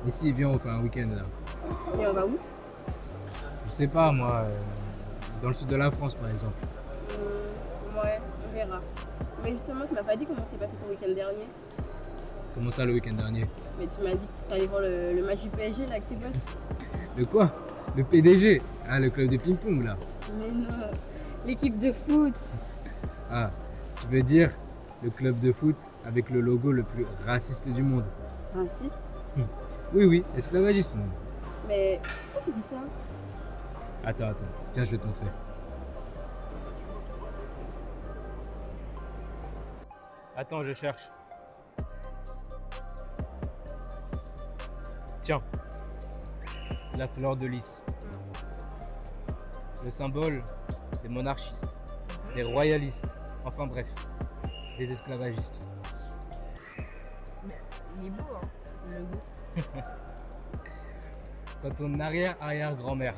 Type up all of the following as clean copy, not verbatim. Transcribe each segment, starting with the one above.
Ici, viens, on fait un week-end là. Et on va où? Je sais pas, moi, dans le sud de la France par exemple. Ouais, on verra. Mais justement, tu m'as pas dit comment s'est passé ton week-end dernier. Comment ça le week-end dernier? Mais tu m'as dit que tu serais allé voir le match du PSG là avec tes potes. De quoi? Le PDG? Ah, le club de ping-pong là. Mais non, l'équipe de foot. Ah, tu veux dire le club de foot avec le logo le plus raciste du monde? Raciste. Oui, oui, esclavagiste même. Mais pourquoi tu dis ça? Attends, tiens, je vais te montrer. Attends, je cherche. Tiens, la fleur de lys. Le symbole des monarchistes, des royalistes, enfin bref, des esclavagistes. Il est beau, hein, le logo. Quand ton arrière-arrière-grand-mère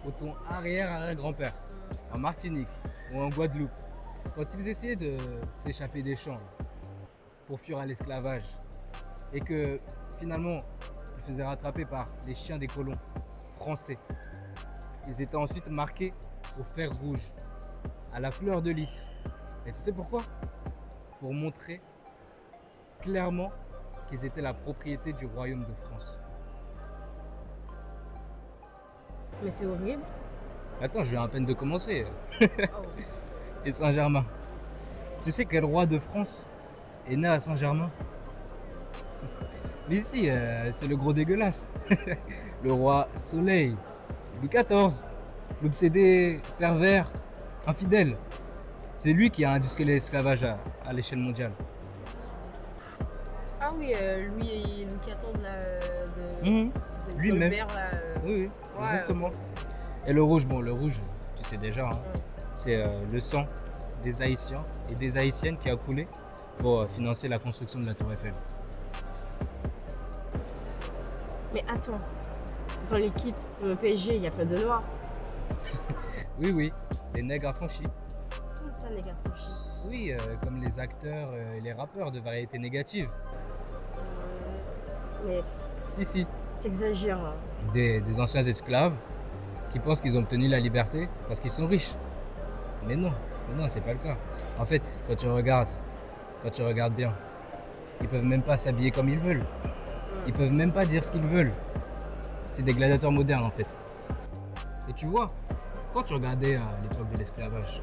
ou ton arrière-arrière-grand-père en Martinique ou en Guadeloupe, quand ils essayaient de s'échapper des champs pour fuir à l'esclavage et que finalement ils faisaient rattraper par les chiens des colons français, ils étaient ensuite marqués au fer rouge, à la fleur de lys. Et tu sais pourquoi? Pour montrer clairement qu'ils étaient la propriété du royaume de France. Mais c'est horrible. Attends, je viens à peine de commencer. Oh. Et Saint-Germain. Tu sais quel roi de France est né à Saint-Germain? Ici, c'est le gros dégueulasse. Le roi Soleil, Louis XIV, l'obsédé pervers, infidèle. C'est lui qui a industrialisé l'esclavage à l'échelle mondiale. Ah oui, Louis XIV là, Mhm. de Lui-même. Colbert là. Oui, Ouais, exactement. Et le rouge, bon, le rouge, tu sais déjà, hein, Ouais. c'est le sang des Haïtiens et des Haïtiennes qui a coulé pour financer la construction de la Tour Eiffel. Mais attends, dans l'équipe PSG, il n'y a pas de noirs. Oui, oui, les nègres affranchis. Comment ça, les gars, franchis? Oui, comme les acteurs et les rappeurs de variété négative. Mais Si, t'exagères là. des anciens esclaves qui pensent qu'ils ont obtenu la liberté parce qu'ils sont riches. Mais non, c'est pas le cas. En fait, quand tu regardes bien, ils peuvent même pas s'habiller comme ils veulent. Ils peuvent même pas dire ce qu'ils veulent. C'est des gladiateurs modernes en fait. Et tu vois, quand tu regardais à l'époque de l'esclavage,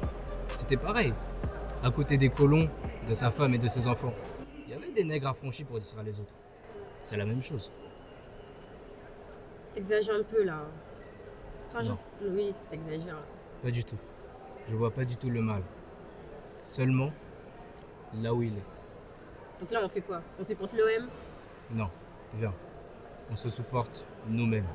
c'était pareil. À côté des colons, de sa femme et de ses enfants, il y avait des nègres affranchis pour distraire les autres. C'est la même chose. T'exagères un peu là. Non. Oui, t'exagères. Pas du tout. Je vois pas du tout le mal. Seulement là où il est. Donc là, on fait quoi? On supporte l'OM? Non, viens. On se supporte nous-mêmes.